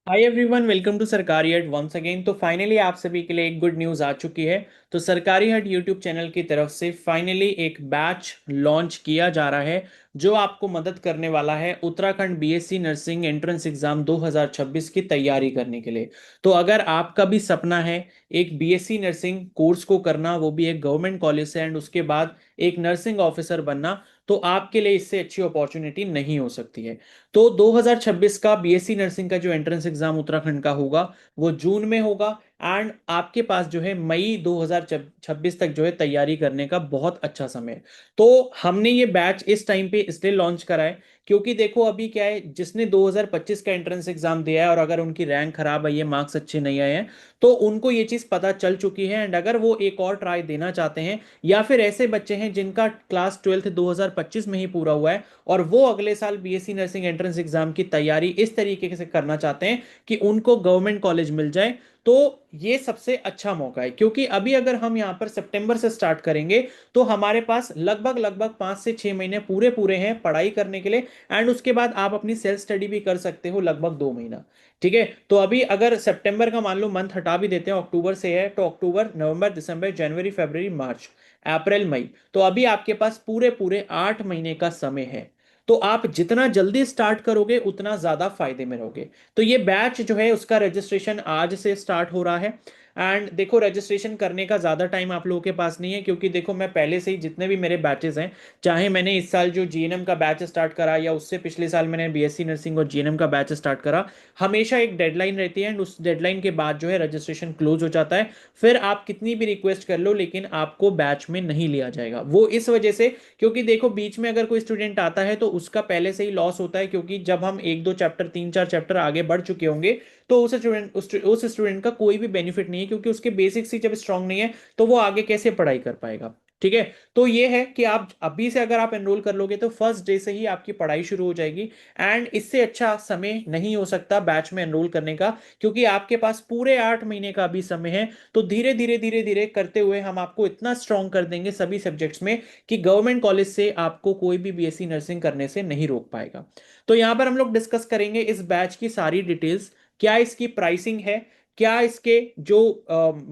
Hi everyone, welcome to सरकारी हट once again. तो फाइनली आप सभी के लिए एक गुड न्यूज़ आ चुकी है। तो सरकारी हट यूट्यूब चैनल की तरफ से फाइनली एक बैच लॉन्च किया जा रहा है जो आपको मदद करने वाला है Uttarakhand BSc nursing entrance exam 2026 की तैयारी करने के लिए। तो अगर आपका भी सपना है एक बीएससी नर्सिंग कोर्स को करना, वो भी एक गवर्नमेंट कॉलेज से, एंड उसके बाद एक नर्सिंग ऑफिसर बनना, तो आपके लिए इससे अच्छी अपॉर्चुनिटी नहीं हो सकती है। तो 2026 का बीएससी नर्सिंग का जो एंट्रेंस एग्जाम उत्तराखंड का होगा वो जून में होगा। एंड आपके पास जो है मई 2026 तक जो है तैयारी करने का बहुत अच्छा समय है। तो हमने ये बैच इस टाइम पे इसलिए लॉन्च करा है क्योंकि देखो अभी क्या है, जिसने 2025 का एंट्रेंस एग्जाम दिया है और अगर उनकी रैंक खराब आई है, मार्क्स अच्छे नहीं आए हैं, तो उनको ये चीज पता चल चुकी है। एंड अगर वो एक और ट्राई देना चाहते हैं, या फिर ऐसे बच्चे हैं जिनका क्लास 12th 2025 में ही पूरा हुआ है और वो अगले साल बीएससी नर्सिंग एंट्रेंस एग्जाम की तैयारी इस तरीके से करना चाहते हैं कि उनको गवर्नमेंट कॉलेज मिल जाए, तो ये सबसे अच्छा मौका है। क्योंकि अभी अगर हम यहाँ पर सितंबर से स्टार्ट करेंगे तो हमारे पास लगभग लगभग 5 से 6 महीने पूरे पूरे हैं पढ़ाई करने के लिए। एंड उसके बाद आप अपनी सेल्फ स्टडी भी कर सकते हो लगभग 2 महीना। ठीक है, तो अभी अगर सितंबर का मान लो मंथ हटा भी देते हैं, अक्टूबर से है, तो अक्टूबर नवंबर दिसंबर जनवरी फरवरी मार्च अप्रैल मई, तो अभी आपके पास पूरे पूरे 8 महीने का समय है। तो आप जितना जल्दी स्टार्ट करोगे उतना ज्यादा फायदे में रहोगे। तो ये बैच जो है उसका रजिस्ट्रेशन आज से स्टार्ट हो रहा है। एंड देखो, रजिस्ट्रेशन करने का ज्यादा टाइम आप लोगों के पास नहीं है, क्योंकि देखो मैं पहले से ही जितने भी मेरे बैचेस हैं, चाहे मैंने इस साल जो जीएनएम का बैच स्टार्ट करा या उससे पिछले साल मैंने बीएससी नर्सिंग और जीएनएम का बैच स्टार्ट करा, हमेशा एक डेडलाइन रहती है एंड उस डेडलाइन के बाद जो है रजिस्ट्रेशन क्लोज हो जाता है। फिर आप कितनी भी रिक्वेस्ट कर लो लेकिन आपको बैच में नहीं लिया जाएगा, वो इस वजह से क्योंकि देखो बीच में अगर कोई स्टूडेंट आता है तो उसका पहले से ही लॉस होता है। क्योंकि जब हम एक दो चैप्टर, तीन चार चैप्टर आगे बढ़ चुके होंगे, तो उस स्टूडेंट का कोई भी बेनिफिट नहीं है, क्योंकि उसके बेसिक्स ही जब स्ट्रांग नहीं है तो वो आगे कैसे पढ़ाई कर पाएगा। ठीक है, तो ये है कि आप अभी से अगर आप एनरोल कर लोगे तो फर्स्ट डे से ही आपकी पढ़ाई शुरू हो जाएगी। एंड इससे अच्छा समय नहीं हो सकता बैच में एनरोल करने का, क्योंकि आपके पास पूरे 8 महीने का अभी समय है। तो धीरे धीरे धीरे धीरे करते हुए हम आपको इतना स्ट्रांग कर देंगे सभी सब्जेक्ट्स में कि गवर्नमेंट कॉलेज से आपको कोई भी बीएससी नर्सिंग करने से नहीं रोक पाएगा। तो यहां पर हम लोग डिस्कस करेंगे इस बैच की सारी डिटेल्स, क्या इसकी प्राइसिंग है, क्या इसके जो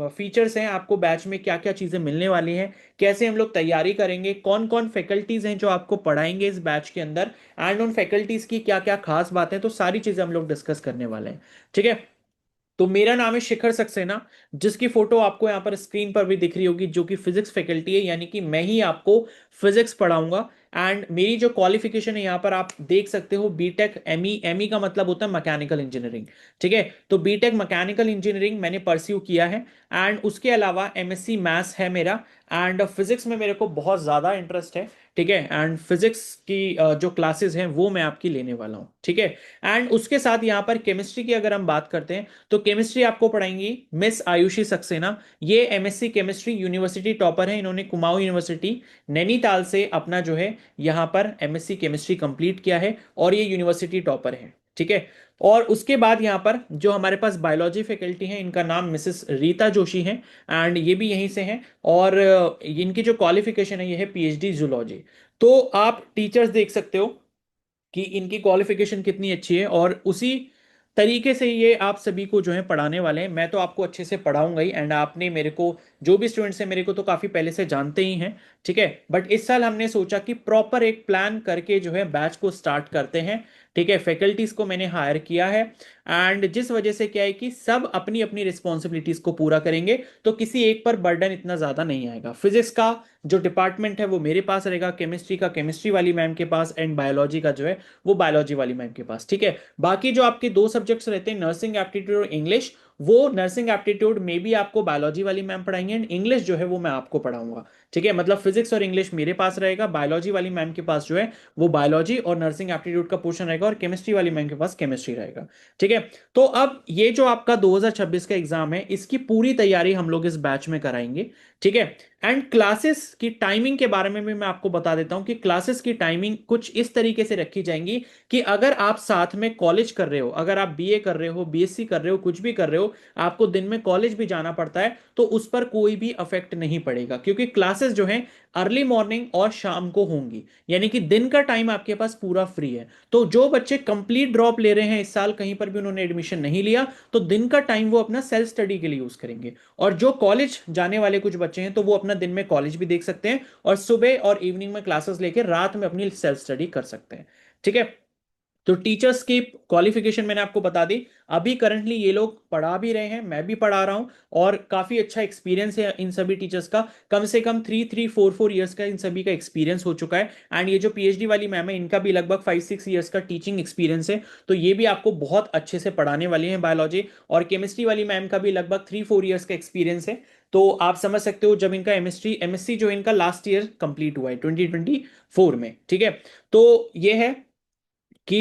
फीचर्स हैं, आपको बैच में क्या क्या चीजें मिलने वाली हैं, कैसे हम लोग तैयारी करेंगे, कौन कौन फैकल्टीज हैं जो आपको पढ़ाएंगे इस बैच के अंदर, एंड उन फैकल्टीज की क्या क्या खास बातें, तो सारी चीजें हम लोग डिस्कस करने वाले हैं। ठीक है, तो मेरा नाम है शिखर सक्सेना, जिसकी फोटो आपको यहाँ पर स्क्रीन पर भी दिख रही होगी, जो कि फिजिक्स फैकल्टी है, यानी कि मैं ही आपको फिजिक्स पढ़ाऊंगा। एंड मेरी जो क्वालिफिकेशन है यहाँ पर आप देख सकते हो, बीटेक एमई, एमई का मतलब होता है मैकेनिकल इंजीनियरिंग। ठीक है, तो बीटेक मैकेनिकल इंजीनियरिंग मैंने परस्यू किया है। एंड उसके अलावा एमएससी मैथ्स है मेरा। एंड फिजिक्स में मेरे को बहुत ज़्यादा इंटरेस्ट है। ठीक है, एंड फिजिक्स की जो क्लासेस हैं वो मैं आपकी लेने वाला हूँ। ठीक है, एंड उसके साथ यहाँ पर केमिस्ट्री की अगर हम बात करते हैं तो केमिस्ट्री आपको पढ़ाएंगी मिस आयुषी सक्सेना। ये एमएससी केमिस्ट्री यूनिवर्सिटी टॉपर है, इन्होंने कुमाऊं यूनिवर्सिटी नैनीताल से अपना जो है यहाँ पर एमएससी केमिस्ट्री कंप्लीट किया है और ये यूनिवर्सिटी टॉपर है। ठीक है, और उसके बाद यहाँ पर जो हमारे पास बायोलॉजी फैकल्टी है, इनका नाम मिसेस रीता जोशी है। एंड ये भी यहीं से हैं। और इनकी जो क्वालिफिकेशन है ये है पीएचडी जूलॉजी। तो आप टीचर्स देख सकते हो कि इनकी क्वालिफिकेशन कितनी अच्छी है, और उसी तरीके से ये आप सभी को जो है पढ़ाने वाले हैं। मैं तो आपको अच्छे से पढ़ाऊंगा ही, एंड आपने मेरे को, जो भी स्टूडेंट्स हैं मेरे को तो काफ़ी पहले से जानते ही हैं। ठीक है, बट इस साल हमने सोचा कि प्रॉपर एक प्लान करके जो है बैच को स्टार्ट करते हैं। ठीक है, फैकल्टीज को मैंने हायर किया है। एंड जिस वजह से क्या है कि सब अपनी अपनी रिस्पॉन्सिबिलिटीज को पूरा करेंगे, तो किसी एक पर बर्डन इतना ज़्यादा नहीं आएगा। फिजिक्स का जो डिपार्टमेंट है वो मेरे पास रहेगा, केमिस्ट्री का केमिस्ट्री वाली मैम के पास, एंड बायोलॉजी का जो है वो बायोलॉजी वाली मैम के पास। ठीक है, बाकी जो आपके दो सब्जेक्ट्स रहते हैं, नर्सिंग एप्टीट्यूड और इंग्लिश, वो नर्सिंग एप्टीट्यूड में भी आपको बायोलॉजी वाली मैम पढ़ाएंगे, एंड इंग्लिश जो है वो मैं आपको पढ़ाऊंगा। ठीक है, मतलब फिजिक्स और इंग्लिश मेरे पास रहेगा, बायोलॉजी वाली मैम के पास जो है वो बायोलॉजी और नर्सिंग एप्टीट्यूड का पोर्शन रहेगा, और केमिस्ट्री वाली मैम के पास केमिस्ट्री रहेगा। ठीक है, तो अब ये जो आपका 2026 का एग्जाम है, इसकी पूरी तैयारी हम लोग इस बैच में कराएंगे। ठीक है, एंड क्लासेस की टाइमिंग के बारे में भी मैं आपको बता देता हूं कि क्लासेस की टाइमिंग कुछ इस तरीके से रखी जाएंगी कि अगर आप साथ में कॉलेज कर रहे हो, अगर आप बीए कर रहे हो, बीएससी कर रहे हो, कुछ भी कर रहे हो, आपको दिन में कॉलेज भी जाना पड़ता है, तो उस पर कोई भी अफेक्ट नहीं पड़ेगा, क्योंकि क्लासेस क्लासेस जो हैं अर्ली मॉर्निंग और शाम को होंगी, यानी कि दिन का टाइम आपके पास पूरा फ्री है। तो जो बच्चे कंप्लीट ड्रॉप ले रहे हैं इस साल, कहीं पर भी उन्होंने एडमिशन नहीं लिया, तो दिन का टाइम वो अपना सेल्फ स्टडी के लिए यूज करेंगे। और जो कॉलेज जाने वाले कुछ बच्चे हैं तो वो अपना दिन में कॉलेज भी देख सकते हैं और सुबह और इवनिंग में क्लासेस लेके रात में अपनी सेल्फ स्टडी कर सकते हैं। ठीक है। तो टीचर्स की क्वालिफिकेशन मैंने आपको बता दी। अभी करंटली ये लोग पढ़ा भी रहे हैं, मैं भी पढ़ा रहा हूं, और काफी अच्छा एक्सपीरियंस है इन सभी टीचर्स का। कम से कम 3-3-4-4 ईयर्स का इन सभी का एक्सपीरियंस हो चुका है। एंड ये जो पीएचडी वाली मैम है, इनका भी लगभग 5-6 ईयर्स का टीचिंग एक्सपीरियंस है। तो ये भी आपको बहुत अच्छे से पढ़ाने वाली हैं बायोलॉजी। और केमिस्ट्री वाली मैम का भी लगभग 3-4 ईयर्स का एक्सपीरियंस है। तो आप समझ सकते हो, जब इनका एमएससी जो इनका लास्ट ईयर कंप्लीट हुआ है 2024 में। ठीक है। तो ये है कि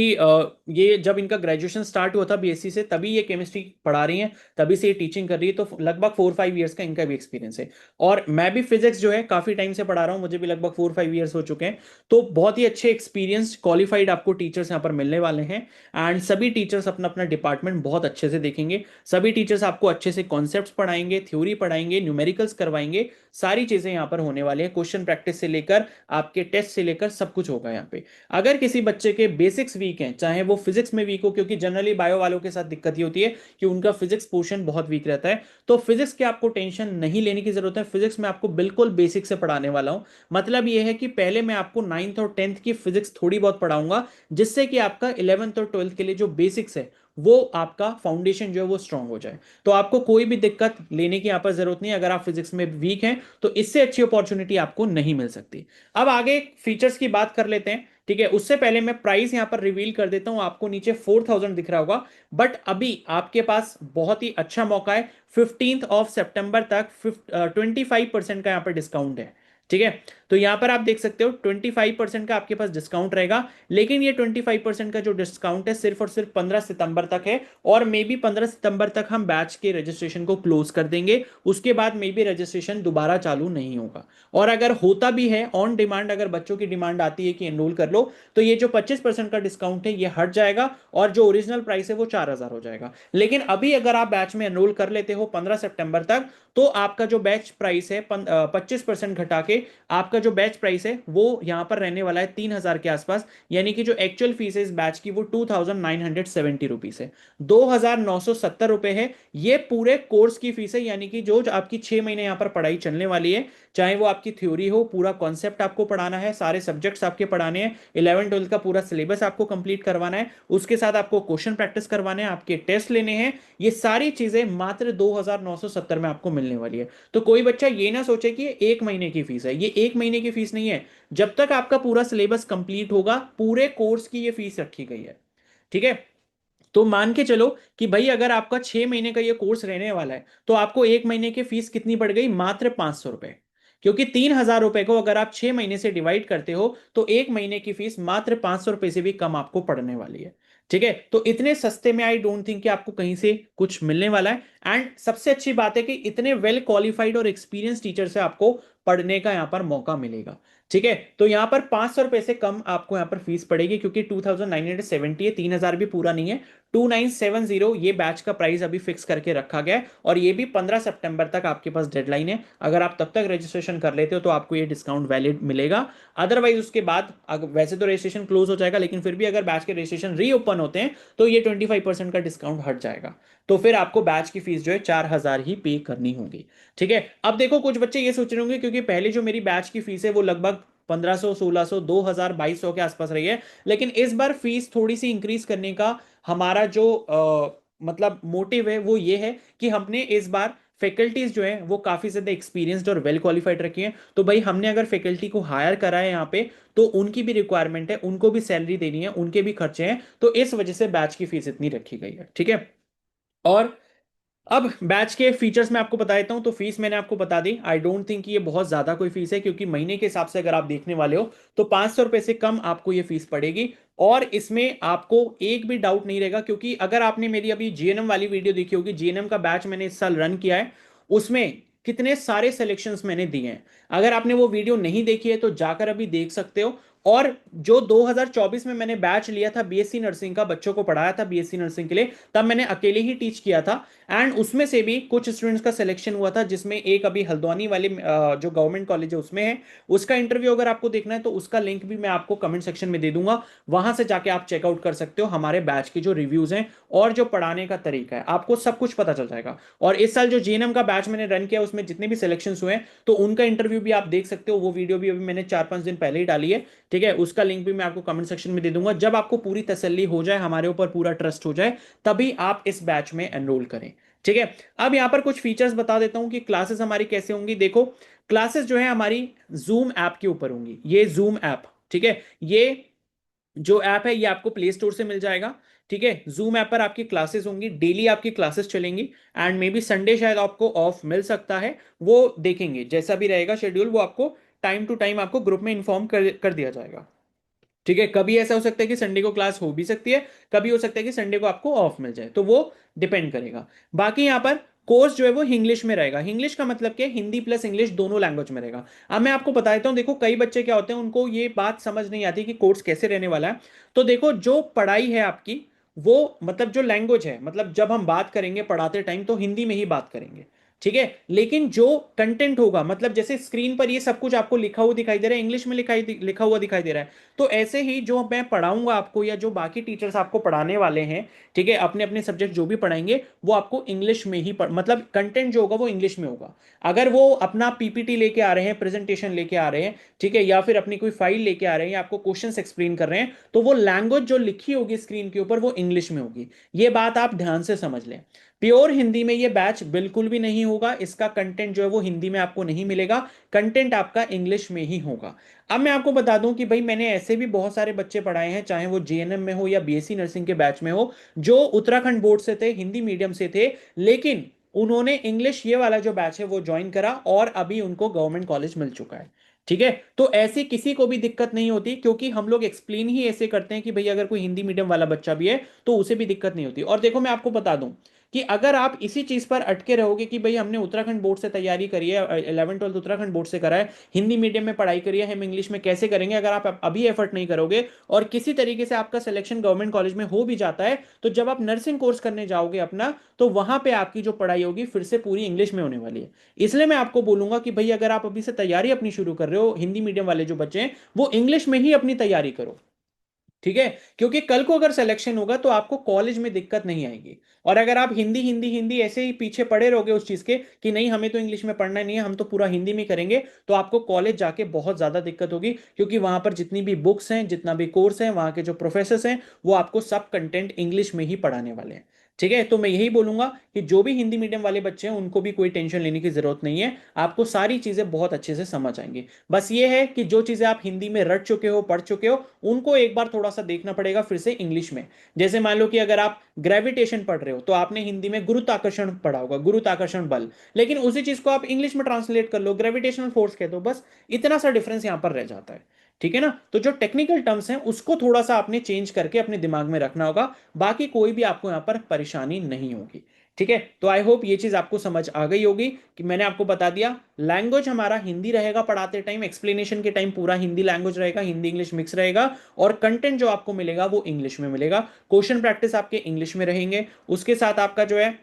ये जब इनका ग्रेजुएशन स्टार्ट हुआ था बीएससी से, तभी ये केमिस्ट्री पढ़ा रही हैं, तभी से ये टीचिंग कर रही है। तो लगभग 4-5 ईयर्स का इनका भी एक्सपीरियंस है। और मैं भी फिजिक्स जो है काफी टाइम से पढ़ा रहा हूँ, मुझे भी लगभग 4-5 ईयर्स हो चुके हैं। तो बहुत ही अच्छे एक्सपीरियंस क्वालिफाइड आपको टीचर्स यहाँ पर मिलने वाले हैं। एंड सभी टीचर्स अपना अपना डिपार्टमेंट बहुत अच्छे से देखेंगे। सभी टीचर्स आपको अच्छे से कॉन्सेप्ट्स पढ़ाएंगे, थ्योरी पढ़ाएंगे, न्यूमेरिकल्स करवाएंगे। सारी चीजें यहाँ पर होने वाली है, क्वेश्चन प्रैक्टिस से लेकर आपके टेस्ट से लेकर सब कुछ होगा यहाँ पे। अगर किसी बच्चे के बेसिक्स वीक हैं, चाहे वो फिजिक्स में वीक हो, क्योंकि जनरली बायो वालों के साथ दिक्कत ही होती है कि उनका फिजिक्स पोर्शन बहुत वीक रहता है, तो फिजिक्स की आपको टेंशन नहीं लेने की जरूरत है। फिजिक्स में आपको बिल्कुल बेसिक से पढ़ाने वाला हूं। मतलब ये है कि पहले मैं आपको 9th और 10th की फिजिक्स थोड़ी बहुत पढ़ाऊंगा, जिससे कि आपका 11th और 12th के लिए जो बेसिक्स है, वो आपका फाउंडेशन जो है वो स्ट्रांग हो जाए। तो आपको कोई भी दिक्कत लेने की यहां पर जरूरत नहीं है। अगर आप फिजिक्स में वीक हैं तो इससे अच्छी अपॉर्चुनिटी आपको नहीं मिल सकती। अब आगे फीचर्स की बात कर लेते हैं। ठीक है, उससे पहले मैं प्राइस यहां पर रिवील कर देता हूं। आपको नीचे 4000 दिख रहा होगा, बट अभी आपके पास बहुत ही अच्छा मौका है। 15 सितंबर तक 25% का यहां पर डिस्काउंट है। ठीक है। तो यहां पर आप देख सकते हो 25% का आपके पास डिस्काउंट रहेगा। लेकिन ये 25% का जो डिस्काउंट है सिर्फ और सिर्फ 15 सितंबर तक है। और मे बी 15 सितंबर तक हम बैच के रजिस्ट्रेशन को क्लोज कर देंगे। उसके बाद मे बी रजिस्ट्रेशन दोबारा चालू नहीं होगा। और अगर होता भी है ऑन डिमांड, अगर बच्चों की डिमांड आती है कि एनरोल कर लो, तो ये जो 25% का डिस्काउंट है ये हट जाएगा और जो ओरिजिनल प्राइस है वो 4000 हो जाएगा। लेकिन अभी अगर आप बैच में एनरोल कर लेते हो 15 सितंबर तक, तो आपका जो बैच प्राइस है 25% घटा के आपका जो बैच प्राइस है वो यहां पर रहने वाला है 3000 के आसपास। यानी कि जो एक्चुअल फीस है इस बैच की वो 2970 रुपीज है। 2970 रुपए है ये पूरे कोर्स की फीस है। यानी कि जो आपकी 6 महीने यहां पर पढ़ाई चलने वाली है, चाहे वो आपकी थ्योरी हो, पूरा कॉन्सेप्ट आपको पढ़ाना है, सारे सब्जेक्ट्स आपके पढ़ाने हैं, 11th-12th का पूरा सिलेबस आपको कंप्लीट करवाना है, उसके साथ आपको क्वेश्चन प्रैक्टिस करवाने हैं, आपके टेस्ट लेने हैं, ये सारी चीजें मात्र 2970 में आपको मिलने वाली है। तो कोई बच्चा ये ना सोचे कि ये 1 महीने की फीस है, ये 1 महीने की फीस नहीं है। जब तक आपका पूरा सिलेबस कंप्लीट होगा, पूरे कोर्स की ये फीस रखी गई है। ठीक है। तो मान के चलो कि भाई अगर आपका 6 महीने का ये कोर्स रहने वाला है, तो आपको 1 महीने की फीस कितनी पड़ गई? मात्र 500 रुपए। क्योंकि 3000 रुपए को अगर आप 6 महीने से डिवाइड करते हो, तो 1 महीने की फीस मात्र 500 रुपए से भी कम आपको पड़ने वाली है। ठीक है। तो इतने सस्ते में आई डोंट थिंक कि आपको कहीं से कुछ मिलने वाला है। एंड सबसे अच्छी बात है कि इतने वेल क्वालिफाइड और एक्सपीरियंस टीचर से आपको पढ़ने का यहां पर मौका मिलेगा। ठीक है। तो यहां पर 500 रुपए से कम आपको यहां पर फीस पड़ेगी, क्योंकि 2970 है, 3000 भी पूरा नहीं है। 2970 ये बैच का प्राइस अभी फिक्स करके रखा गया है। और ये भी 15 सितंबर तक आपके पास डेडलाइन है। अगर आप तब तक रजिस्ट्रेशन कर लेते हो तो आपको ये डिस्काउंट वैलिड मिलेगा। अदरवाइज उसके बाद वैसे तो रजिस्ट्रेशन क्लोज हो जाएगा, लेकिन फिर भी अगर बैच के रजिस्ट्रेशन रीओपन होते हैं तो ये 25% का डिस्काउंट हट जाएगा। तो फिर आपको बैच की फीस जो है 4000 ही पे करनी होगी। ठीक है। अब देखो कुछ बच्चे ये सोच रहे होंगे, क्योंकि पहले जो मेरी बैच की फीस है वो लगभग 1500, 1600, 2000, 2200 के आसपास रही है। लेकिन इस बार फीस थोड़ी सी इंक्रीज करने का हमारा जो मतलब मोटिव है वो ये है कि हमने इस बार फैकल्टीज जो है वो काफी ज्यादा एक्सपीरियंस्ड और वेल क्वालिफाइड रखी हैं। तो भाई हमने अगर फैकल्टी को हायर करा है यहाँ पे, तो उनकी भी रिक्वायरमेंट है, उनको भी सैलरी देनी है, उनके भी खर्चे हैं। तो इस वजह से बैच की फीस इतनी रखी गई है। ठीक है। और अब बैच के फीचर्स मैं आपको बता देता हूं। तो फीस मैंने आपको बता दी। आई डोंट थिंक ये बहुत ज्यादा कोई फीस है, क्योंकि महीने के हिसाब से अगर आप देखने वाले हो तो 500 रुपए से कम आपको ये फीस पड़ेगी। और इसमें आपको एक भी डाउट नहीं रहेगा, क्योंकि अगर आपने मेरी अभी जीएनएम वाली वीडियो देखी होगी, जीएनएम का बैच मैंने इस साल रन किया है, उसमें कितने सारे सिलेक्शंस मैंने दिए हैं। अगर आपने वो वीडियो नहीं देखी है तो जाकर अभी देख सकते हो। और जो 2024 में मैंने बैच लिया था बीएससी नर्सिंग का, बच्चों को पढ़ाया था बीएससी नर्सिंग के लिए, तब मैंने अकेले ही टीच किया था। एंड उसमें से भी कुछ स्टूडेंट्स का सिलेक्शन हुआ था, जिसमें एक अभी हल्द्वानी वाले जो गवर्नमेंट कॉलेज है उसमें है। उसका इंटरव्यू अगर आपको देखना है तो उसका लिंक भी मैं आपको कमेंट सेक्शन में दे दूंगा, वहां से जाके आप चेकआउट कर सकते हो हमारे बैच के जो रिव्यूज हैं और जो पढ़ाने का तरीका है, आपको सब कुछ पता चल जाएगा। और इस साल जो जीएनएम का बैच मैंने रन किया उसमें जितने भी सिलेक्शन हुए हैं तो उनका इंटरव्यू भी आप देख सकते हो, वो वीडियो भी अभी मैंने 4-5 दिन पहले ही डाली है। ठीक है, उसका लिंक भी मैं आपको कमेंट सेक्शन में दे दूंगा। जब आपको पूरी तसल्ली हो जाए, हमारे ऊपर पूरा ट्रस्ट हो जाए, तभी आप इस बैच में एनरोल करें। ठीक है, अब यहां पर कुछ फीचर्स बता देता हूं कि क्लासेस हमारी कैसे होंगी। देखो, क्लासेस जो है हमारी जूम ऐप के ऊपर होंगी। ये जूम ऐप, ठीक है, ये जो ऐप है ये आपको प्ले स्टोर से मिल जाएगा। ठीक है, जूम ऐप पर आपकी क्लासेस होंगी, डेली आपकी क्लासेस चलेंगी। एंड मे बी संडे शायद आपको ऑफ मिल सकता है, वो देखेंगे जैसा भी रहेगा शेड्यूल, वो आपको टाइम टू टाइम आपको ग्रुप में इन्फॉर्म कर दिया जाएगा। ठीक है, कभी ऐसा हो सकता है कि संडे को क्लास हो भी सकती है, कभी हो सकता है कि संडे को आपको ऑफ मिल जाए, तो वो डिपेंड करेगा। बाकी यहाँ पर कोर्स जो है वो इंग्लिश में रहेगा। इंग्लिश का मतलब क्या है, हिंदी प्लस इंग्लिश दोनों लैंग्वेज में रहेगा। अब मैं आपको बता देता हूँ, देखो कई बच्चे क्या होते हैं, उनको ये बात समझ नहीं आती कि कोर्स कैसे रहने वाला है। तो देखो, जो पढ़ाई है आपकी, वो मतलब जो लैंग्वेज है, मतलब जब हम बात करेंगे पढ़ाते टाइम तो हिंदी में ही बात करेंगे। ठीक है, लेकिन जो कंटेंट होगा, मतलब जैसे स्क्रीन पर ये सब कुछ आपको लिखा हुआ दिखाई दे रहा है, इंग्लिश में लिखा हुआ दिखाई दे रहा है, तो ऐसे ही जो मैं पढ़ाऊंगा आपको, या जो बाकी टीचर्स आपको पढ़ाने वाले हैं, ठीक है, अपने अपने सब्जेक्ट जो भी पढ़ाएंगे वो आपको इंग्लिश में ही मतलब कंटेंट जो होगा वो इंग्लिश में होगा। अगर वो अपना पीपीटी लेके आ रहे हैं, प्रेजेंटेशन लेके आ रहे हैं, ठीक है, या फिर अपनी कोई फाइल लेके आ रहे हैं, या आपको क्वेश्चंस एक्सप्लेन कर रहे हैं, तो वो लैंग्वेज जो लिखी होगी स्क्रीन के ऊपर वो इंग्लिश में होगी। ये बात आप ध्यान से समझ लें। प्योर हिंदी में ये बैच बिल्कुल भी नहीं होगा, इसका कंटेंट जो है वो हिंदी में आपको नहीं मिलेगा, कंटेंट आपका इंग्लिश में ही होगा। अब मैं आपको बता दूं कि भाई मैंने ऐसे भी बहुत सारे बच्चे पढ़ाए हैं, चाहे वो जेएनएम में हो या बीएससी नर्सिंग के बैच में हो, जो उत्तराखंड बोर्ड से थे, हिंदी मीडियम से थे, लेकिन उन्होंने इंग्लिश ये वाला जो बैच है वो ज्वाइन करा और अभी उनको गवर्नमेंट कॉलेज मिल चुका है। ठीक है, तो ऐसी किसी को भी दिक्कत नहीं होती, क्योंकि हम लोग एक्सप्लेन ही ऐसे करते हैं कि भाई अगर कोई हिंदी मीडियम वाला बच्चा भी है तो उसे भी दिक्कत नहीं होती। और देखो मैं आपको बता दूं कि अगर आप इसी चीज पर अटके रहोगे कि भाई हमने उत्तराखंड बोर्ड से तैयारी करी है, 11 12 उत्तराखंड बोर्ड से करा है, हिंदी मीडियम में पढ़ाई करी है, हम इंग्लिश में कैसे करेंगे, अगर आप अभी एफर्ट नहीं करोगे और किसी तरीके से आपका सिलेक्शन गवर्नमेंट कॉलेज में हो भी जाता है, तो जब आप नर्सिंग कोर्स करने जाओगे अपना, तो वहां पे आपकी जो पढ़ाई होगी फिर से पूरी इंग्लिश में होने वाली है। इसलिए मैं आपको बोलूंगा कि भाई अगर आप अभी से तैयारी अपनी शुरू कर रहे हो, हिंदी मीडियम वाले जो बच्चे हैं वो इंग्लिश में ही अपनी तैयारी करो। ठीक है, क्योंकि कल को अगर सिलेक्शन होगा तो आपको कॉलेज में दिक्कत नहीं आएगी। और अगर आप हिंदी हिंदी हिंदी ऐसे ही पीछे पड़े रहोगे उस चीज के कि नहीं हमें तो इंग्लिश में पढ़ना नहीं है, हम तो पूरा हिंदी में करेंगे, तो आपको कॉलेज जाके बहुत ज्यादा दिक्कत होगी, क्योंकि वहां पर जितनी भी बुक्स हैं, जितना भी कोर्स है, वहां के जो प्रोफेसर हैं, वो आपको सब कंटेंट इंग्लिश में ही पढ़ाने वाले हैं। ठीक है, तो मैं यही बोलूंगा कि जो भी हिंदी मीडियम वाले बच्चे हैं उनको भी कोई टेंशन लेने की जरूरत नहीं है, आपको सारी चीजें बहुत अच्छे से समझ आएंगी। बस ये है कि जो चीजें आप हिंदी में रट चुके हो, पढ़ चुके हो, उनको एक बार थोड़ा सा देखना पड़ेगा फिर से इंग्लिश में। जैसे मान लो कि अगर आप ग्रेविटेशन पढ़ रहे हो तो आपने हिंदी में गुरुत्वाकर्षण पढ़ा होगा, गुरुत्वाकर्षण बल, लेकिन उसी चीज को आप इंग्लिश में ट्रांसलेट कर लो, ग्रेविटेशनल फोर्स कह दो, बस इतना सा डिफरेंस यहां पर रह जाता है। ठीक है ना, तो जो टेक्निकल टर्म्स हैं उसको थोड़ा सा आपने चेंज करके अपने दिमाग में रखना होगा, बाकी कोई भी आपको यहां पर परेशानी नहीं होगी। ठीक है, तो आई होप ये चीज आपको समझ आ गई होगी कि मैंने आपको बता दिया, लैंग्वेज हमारा हिंदी रहेगा, पढ़ाते टाइम एक्सप्लेनेशन के टाइम पूरा हिंदी लैंग्वेज रहेगा, हिंदी इंग्लिश मिक्स रहेगा, और कंटेंट जो आपको मिलेगा वो इंग्लिश में मिलेगा। क्वेश्चन प्रैक्टिस आपके इंग्लिश में रहेंगे, उसके साथ आपका जो है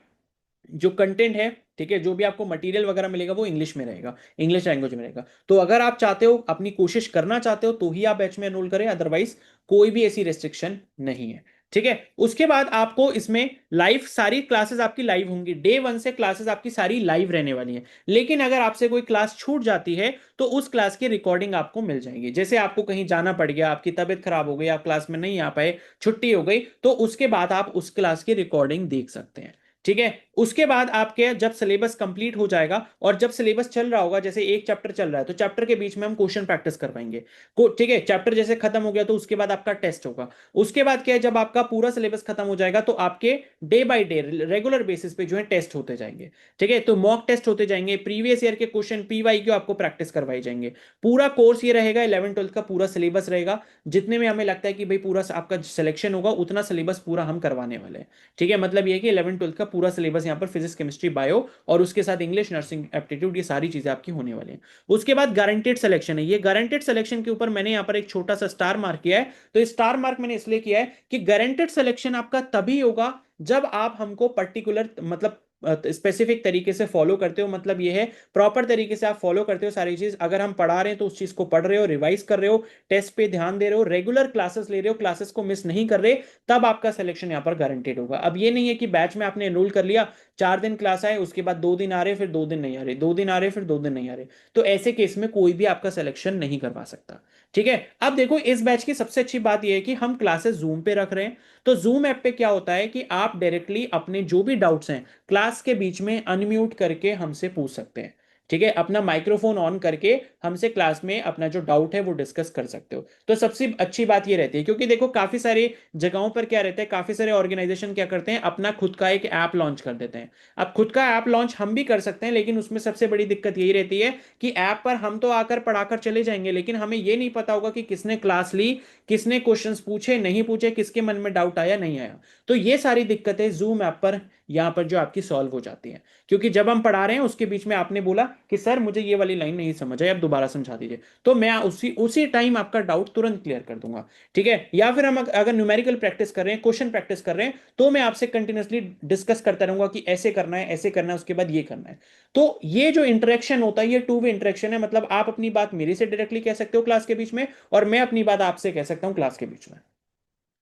जो कंटेंट है, ठीक है, जो भी आपको मटेरियल वगैरह मिलेगा वो इंग्लिश में रहेगा, इंग्लिश लैंग्वेज में रहेगा। तो अगर आप चाहते हो, अपनी कोशिश करना चाहते हो, तो ही आप बैच में एनरोल करें, अदरवाइज कोई भी ऐसी रेस्ट्रिक्शन नहीं है। ठीक है, उसके बाद आपको इसमें लाइव सारी क्लासेस आपकी लाइव होंगी, डे वन से क्लासेस आपकी सारी लाइव रहने वाली है। लेकिन अगर आपसे कोई क्लास छूट जाती है तो उस क्लास की रिकॉर्डिंग आपको मिल जाएगी। जैसे आपको कहीं जाना पड़ गया, आपकी तबीयत खराब हो गई, आप क्लास में नहीं आ पाए, छुट्टी हो गई, तो उसके बाद आप उस क्लास की रिकॉर्डिंग देख सकते हैं। ठीक है, उसके बाद आपके जब सिलेबस कंप्लीट हो जाएगा और जब सिलेबस चल रहा होगा, जैसे एक चैप्टर चल रहा है तो चैप्टर के बीच में हम क्वेश्चन प्रैक्टिस करवाएंगे ठीक है, चैप्टर जैसे खत्म हो गया तो उसके बाद आपका टेस्ट होगा। उसके बाद क्या है, जब आपका पूरा सिलेबस खत्म हो जाएगा तो आपके day by day regular basis पे जो है टेस्ट होते जाएंगे। ठीक है, तो मॉक टेस्ट होते जाएंगे, प्रीवियस ईयर के क्वेश्चन पीवाई क्यू आपको प्रैक्टिस करवाई जाएंगे। पूरा कोर्स ये रहेगा, 11 12 का पूरा सिलेबस रहेगा, जितने में हमें लगता है कि भाई पूरा आपका सिलेक्शन होगा उतना सिलेबस पूरा हम करवाने वाले हैं। ठीक है, मतलब ये कि 11 12 का पूरा सिलेबस यहाँ पर फिजिक्स केमिस्ट्री बायो और उसके साथ इंग्लिश नर्सिंग एप्टीट्यूड, ये सारी चीजें आपकी होने वाली हैं। उसके बाद गारंटेड सिलेक्शन है। ये गारंटेड सिलेक्शन के ऊपर मैंने यहाँ पर एक छोटा सा स्टार मार्क किया है। तो स्टार मार्क मैंने इसलिए किया है कि गारंटेड सिलेक्शन आपका तभी होगा जब आप हमको पर्टिकुलर मतलब स्पेसिफिक तरीके से फॉलो करते हो। मतलब ये है प्रॉपर तरीके से आप फॉलो करते हो सारी चीज। अगर हम पढ़ा रहे हैं तो उस चीज को पढ़ रहे हो, रिवाइज कर रहे हो, टेस्ट पे ध्यान दे रहे हो, रेगुलर क्लासेस ले रहे हो, क्लासेस को मिस नहीं कर रहे, तब आपका सिलेक्शन यहाँ पर गारंटेड होगा। अब ये नहीं है कि बैच में आपने एनरोल कर लिया, 4 दिन क्लास आए, उसके बाद 2 दिन आ रहे, फिर 2 दिन नहीं आ रहे, 2 दिन आ रहे, फिर 2 दिन नहीं आ रहे। तो ऐसे केस में कोई भी आपका सिलेक्शन नहीं करवा सकता। ठीक है। अब देखो इस बैच की सबसे अच्छी बात यह है कि हम क्लासेस जूम पे रख रहे हैं। तो जूम ऐप पे क्या होता है कि आप डायरेक्टली अपने जो भी डाउट्स हैं क्लास के बीच में अनम्यूट करके हमसे पूछ सकते हैं। ठीक है, अपना माइक्रोफोन ऑन करके हमसे क्लास में अपना जो डाउट है वो डिस्कस कर सकते हो। तो सबसे अच्छी बात ये रहती है, क्योंकि देखो काफी सारी जगहों पर क्या रहता है, काफी सारे ऑर्गेनाइजेशन क्या करते हैं, अपना खुद का एक ऐप लॉन्च कर देते हैं। अब खुद का ऐप लॉन्च हम भी कर सकते हैं, लेकिन उसमें सबसे बड़ी दिक्कत यही रहती है कि ऐप पर हम तो आकर पढ़ाकर चले जाएंगे, लेकिन हमें यह नहीं पता होगा कि किसने क्लास ली, किसने क्वेश्चंस पूछे नहीं पूछे, किसके मन में डाउट आया नहीं आया। तो ये सारी दिक्कतें जूम ऐप पर यहां पर जो आपकी सॉल्व हो जाती हैं। क्योंकि जब हम पढ़ा रहे हैं उसके बीच में आपने बोला कि सर मुझे ये वाली लाइन नहीं समझ आई, आप दोबारा समझा दीजिए, तो मैं उसी उसी टाइम आपका डाउट तुरंत क्लियर कर दूंगा। ठीक है। या फिर हम अगर न्यूमेरिकल प्रैक्टिस कर रहे हैं, क्वेश्चन प्रैक्टिस कर रहे हैं, तो मैं आपसे कंटिन्यूसली डिस्कस करता रहूंगा कि ऐसे करना है, ऐसे करना है, उसके बाद ये करना है। तो ये जो इंटरेक्शन होता है ये टू वे इंटरेक्शन है। मतलब आप अपनी बात मेरे से डायरेक्टली कह सकते हो क्लास के बीच में, और मैं अपनी बात आपसे कह सकता हूं क्लास के बीच में।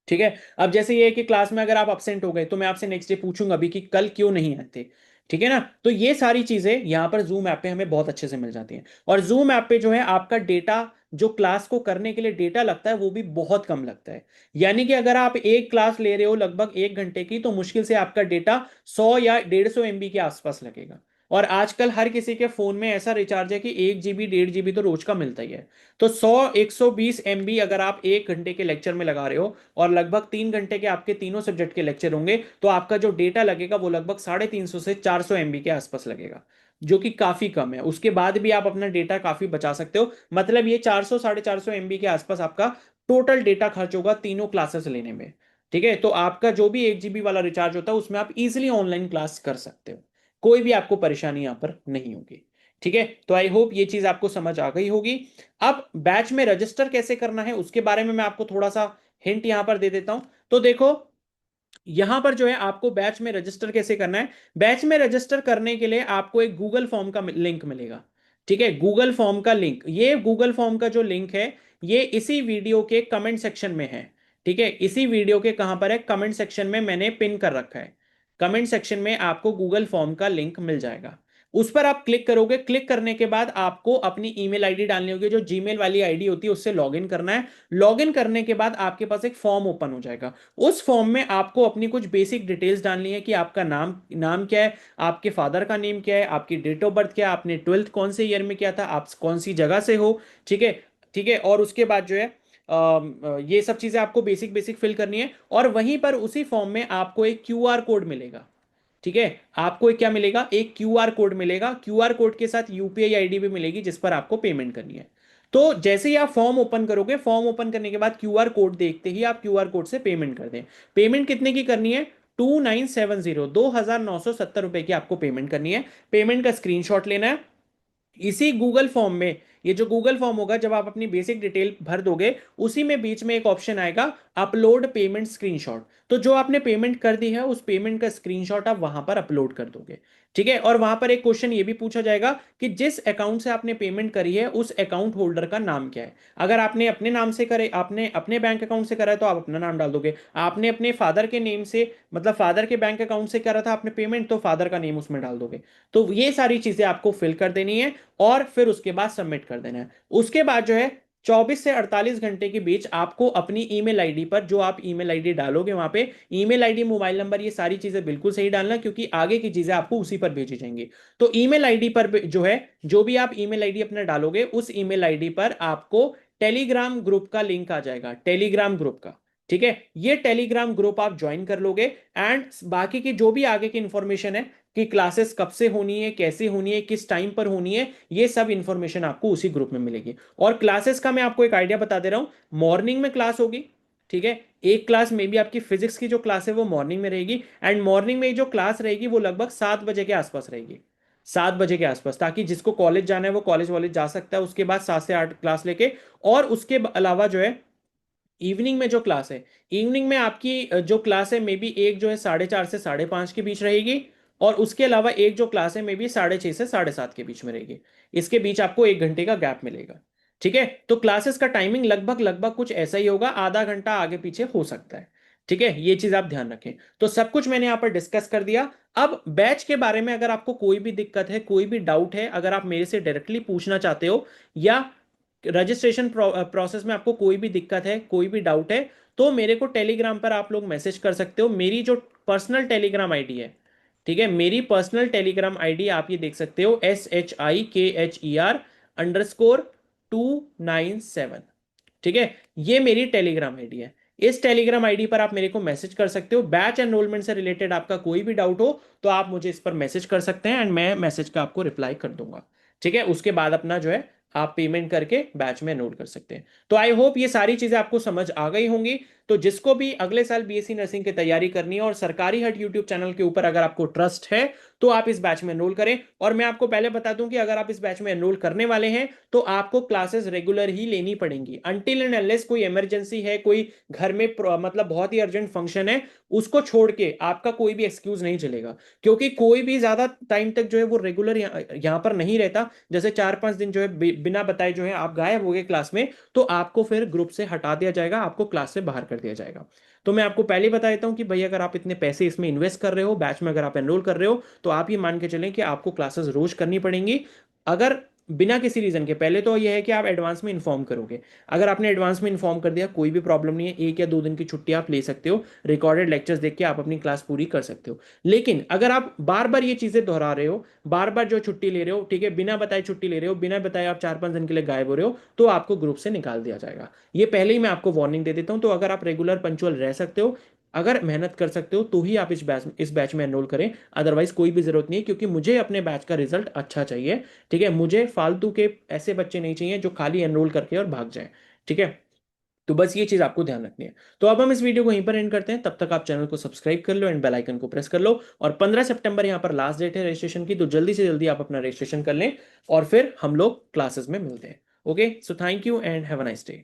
ठीक है। अब जैसे ये है कि क्लास में अगर आप अपसेंट हो गए तो मैं आपसे नेक्स्ट डे पूछूंगा भी कि कल क्यों नहीं आए थे। ठीक है ना। तो ये सारी चीजें यहां पर जूम ऐप पे हमें बहुत अच्छे से मिल जाती हैं। और जूम ऐप पे जो है आपका डेटा, जो क्लास को करने के लिए डेटा लगता है वो भी बहुत कम लगता है। यानी कि अगर आप एक क्लास ले रहे हो लगभग 1 घंटे की, तो मुश्किल से आपका डेटा 100 या 150 MB के आसपास लगेगा। और आजकल हर किसी के फोन में ऐसा रिचार्ज है कि 1 GB 1.5 GB तो रोज का मिलता ही है। तो 100 120 MB अगर आप 1 घंटे के लेक्चर में लगा रहे हो, और लगभग 3 घंटे के आपके तीनों सब्जेक्ट के लेक्चर होंगे, तो आपका जो डेटा लगेगा वो लगभग 350 से 400 MB के आसपास लगेगा, जो कि काफी कम है। उसके बाद भी आप अपना डेटा काफी बचा सकते हो। मतलब ये 400 450 MB के आसपास आपका टोटल डेटा खर्च होगा तीनों क्लासेस लेने में। ठीक है। तो आपका जो भी 1 GB वाला रिचार्ज होता है उसमें आप इजिली ऑनलाइन क्लास कर सकते हो, कोई भी आपको परेशानी यहां पर नहीं होगी। ठीक है। तो आई होप ये चीज आपको समझ आ गई होगी। अब बैच में रजिस्टर कैसे करना है उसके बारे में मैं आपको थोड़ा सा हिंट यहां पर दे देता हूं। तो देखो यहां पर जो है आपको बैच में रजिस्टर कैसे करना है। बैच में रजिस्टर करने के लिए आपको एक गूगल फॉर्म का लिंक मिलेगा। ठीक है। गूगल फॉर्म का लिंक, ये गूगल फॉर्म का जो लिंक है ये इसी वीडियो के कमेंट सेक्शन में है। ठीक है। इसी वीडियो के कहां पर है, कमेंट सेक्शन में मैंने पिन कर रखा है। कमेंट सेक्शन में आपको गूगल फॉर्म का लिंक मिल जाएगा। उस पर आप क्लिक करोगे। क्लिक करने के बाद आपको अपनी ईमेल आईडी डालनी होगी, जो जीमेल वाली आईडी होती है उससे लॉगिन करना है। लॉगिन करने के बाद आपके पास एक फॉर्म ओपन हो जाएगा। उस फॉर्म में आपको अपनी कुछ बेसिक डिटेल्स डालनी है कि आपका नाम नाम क्या है, आपके फादर का नेम क्या है, आपकी डेट ऑफ बर्थ क्या है, आपने 12th कौन से ईयर में किया था, आप कौन सी जगह से हो। ठीक है। ठीक है। और उसके बाद जो है ये सब चीजें आपको बेसिक बेसिक फिल करनी है। और वहीं पर उसी फॉर्म में आपको एक क्यूआर कोड मिलेगा। ठीक है। आपको एक क्या मिलेगा, एक क्यूआर कोड मिलेगा। क्यूआर कोड के साथ यूपीआई आईडी भी मिलेगी जिस पर आपको पेमेंट करनी है। तो जैसे ही आप फॉर्म ओपन करोगे, फॉर्म ओपन करने के बाद क्यूआर कोड देखते ही आप क्यूआर कोड से पेमेंट कर दें। पेमेंट कितने की करनी है, 2970, 2970 रुपए की आपको पेमेंट करनी है। पेमेंट का स्क्रीनशॉट लेना है। इसी गूगल फॉर्म में, ये जो गूगल फॉर्म होगा जब आप अपनी बेसिक डिटेल भर दोगे, उसी में बीच में एक ऑप्शन आएगा अपलोड पेमेंट स्क्रीनशॉट। तो जो आपने पेमेंट कर दी है उस पेमेंट का स्क्रीनशॉट आप वहां पर अपलोड कर दोगे। ठीक है। और वहां पर एक क्वेश्चन ये भी पूछा जाएगा कि जिस अकाउंट से आपने पेमेंट करी है उस अकाउंट होल्डर का नाम क्या है। अगर आपने अपने नाम से करे, आपने अपने बैंक अकाउंट से करा है तो आप अपना नाम डाल दोगे। आपने अपने फादर के नेम से, मतलब फादर के बैंक अकाउंट से करा था आपने पेमेंट, तो फादर का नेम उसमें डाल दोगे। तो ये सारी चीजें आपको फिल कर देनी है और फिर उसके बाद सबमिट कर देना है। उसके बाद जो है 24 से 48 घंटे के बीच आपको अपनी ईमेल आईडी पर, जो आप ईमेल आईडी डालोगे वहां पे, ईमेल आईडी, मोबाइल नंबर, ये सारी चीजें बिल्कुल सही डालना, क्योंकि आगे की चीजें आपको उसी पर भेजी जाएंगी। तो ईमेल आईडी पर जो है, जो भी आप ईमेल आईडी अपना डालोगे उस ईमेल आईडी पर आपको टेलीग्राम ग्रुप का लिंक आ जाएगा, टेलीग्राम ग्रुप का। ठीक है। ये टेलीग्राम ग्रुप आप ज्वाइन कर लोगे। एंड बाकी की जो भी आगे की इंफॉर्मेशन है कि क्लासेस कब से होनी है, कैसे होनी है, किस टाइम पर होनी है, ये सब इंफॉर्मेशन आपको उसी ग्रुप में मिलेगी। और क्लासेस का मैं आपको एक आइडिया बता दे रहा हूं। मॉर्निंग में क्लास होगी, ठीक है। एक क्लास में भी आपकी फिजिक्स की जो क्लास है वो मॉर्निंग में रहेगी, एंड मॉर्निंग में जो क्लास रहेगी वो लगभग 7 बजे के आसपास रहेगी, 7 बजे के आसपास, ताकि जिसको कॉलेज जाना है वो कॉलेज वॉलेज जा सकता है। उसके बाद 7 से 8 क्लास लेके, और उसके अलावा जो है इवनिंग में जो क्लास है, इवनिंग में आपकी जो क्लास है मे बी एक जो है 4:30 से 5:30 के बीच रहेगी, और उसके अलावा एक जो क्लास है मे बी 6:30 से 7:30 के बीच में रहेगी। इसके बीच आपको 1 घंटे का गैप मिलेगा। ठीक है, तो क्लासेस का टाइमिंग लगभग लगभग कुछ ऐसा ही होगा, आधा घंटा आगे पीछे हो सकता है। ठीक है, ये चीज आप ध्यान रखें। तो सब कुछ मैंने यहाँ पर डिस्कस कर दिया। अब बैच के बारे में अगर आपको कोई भी दिक्कत है, कोई भी डाउट है, अगर आप मेरे से डायरेक्टली पूछना चाहते हो, या रजिस्ट्रेशन प्रोसेस में आपको कोई भी दिक्कत है, कोई भी डाउट है, तो मेरे को टेलीग्राम पर आप लोग मैसेज कर सकते हो। मेरी जो पर्सनल टेलीग्राम आईडी है, ठीक है, मेरी पर्सनल टेलीग्राम आईडी आप ये देख सकते हो, SHIKHER_297। ठीक है, ये मेरी टेलीग्राम आईडी है। इस टेलीग्राम आईडी पर आप मेरे को मैसेज कर सकते हो। बैच एनरोलमेंट से रिलेटेड आपका कोई भी डाउट हो तो आप मुझे इस पर मैसेज कर सकते हैं, एंड मैं मैसेज का आपको रिप्लाई कर दूंगा। ठीक है, उसके बाद अपना जो है आप पेमेंट करके बैच में एनरोल कर सकते हैं। तो आई होप ये सारी चीजें आपको समझ आ गई होंगी। तो जिसको भी अगले साल बीएससी नर्सिंग की तैयारी करनी है और सरकारी हट यूट्यूब चैनल के ऊपर अगर आपको ट्रस्ट है, तो आप इस बैच में एनरोल करें। और मैं आपको पहले बता दूं कि अगर आप इस बैच में एनरोल करने वाले हैं तो आपको क्लासेस रेगुलर ही लेनी पड़ेंगी, अनटिल एंड अनलेस कोई इमरजेंसी है, कोई घर में मतलब बहुत ही अर्जेंट फंक्शन है, उसको छोड़ के आपका कोई भी एक्सक्यूज नहीं चलेगा। क्योंकि कोई भी ज्यादा टाइम तक जो है वो रेगुलर यहाँ पर नहीं रहता। जैसे 4-5 दिन जो है बिना बताए जो है आप गायब हो गए क्लास में, तो आपको फिर ग्रुप से हटा दिया जाएगा, आपको क्लास से बाहर कर दिया जाएगा। तो मैं आपको पहले बता देता हूं कि भाई अगर आप इतने पैसे इसमें इन्वेस्ट कर रहे हो, बैच में अगर आप एनरोल कर रहे हो, तो आप ये मान के चलें कि आपको क्लासेस रोज करनी पड़ेंगी। अगर बिना किसी रीजन के, पहले तो यह है कि आप एडवांस में इन्फॉर्म करोगे। अगर आपने एडवांस में इन्फॉर्म कर दिया, कोई भी प्रॉब्लम नहीं है, 1 या 2 दिन की छुट्टी आप ले सकते हो, रिकॉर्डेड लेक्चर्स देख के आप अपनी क्लास पूरी कर सकते हो। लेकिन अगर आप बार बार ये चीजें दोहरा रहे हो, बार बार जो छुट्टी ले रहे हो, ठीक है, बिना बताए छुट्टी ले रहे हो, बिना बताए आप 4-5 दिन के लिए गायब हो रहे हो, तो आपको ग्रुप से निकाल दिया जाएगा। ये पहले ही मैं आपको वार्निंग दे देता हूं। तो अगर आप रेगुलर पंचुअल रह सकते हो, अगर मेहनत कर सकते हो, तो ही आप इस बैच में एनरोल करें। अदरवाइज कोई भी जरूरत नहीं है, क्योंकि मुझे अपने बैच का रिजल्ट अच्छा चाहिए। ठीक है, मुझे फालतू के ऐसे बच्चे नहीं चाहिए जो खाली एनरोल करके और भाग जाएं। ठीक है, तो बस ये चीज आपको ध्यान रखनी है। तो अब हम इस वीडियो को यहीं पर एंड करते हैं। तब तक आप चैनल को सब्सक्राइब कर लो एंड बेल आइकन को प्रेस कर लो। और 15 सितंबर यहाँ पर लास्ट डेट है रजिस्ट्रेशन की, तो जल्दी से जल्दी आप अपना रजिस्ट्रेशन कर लें, और फिर हम लोग क्लासेस में मिलते हैं। Okay, so thank you and have a nice day.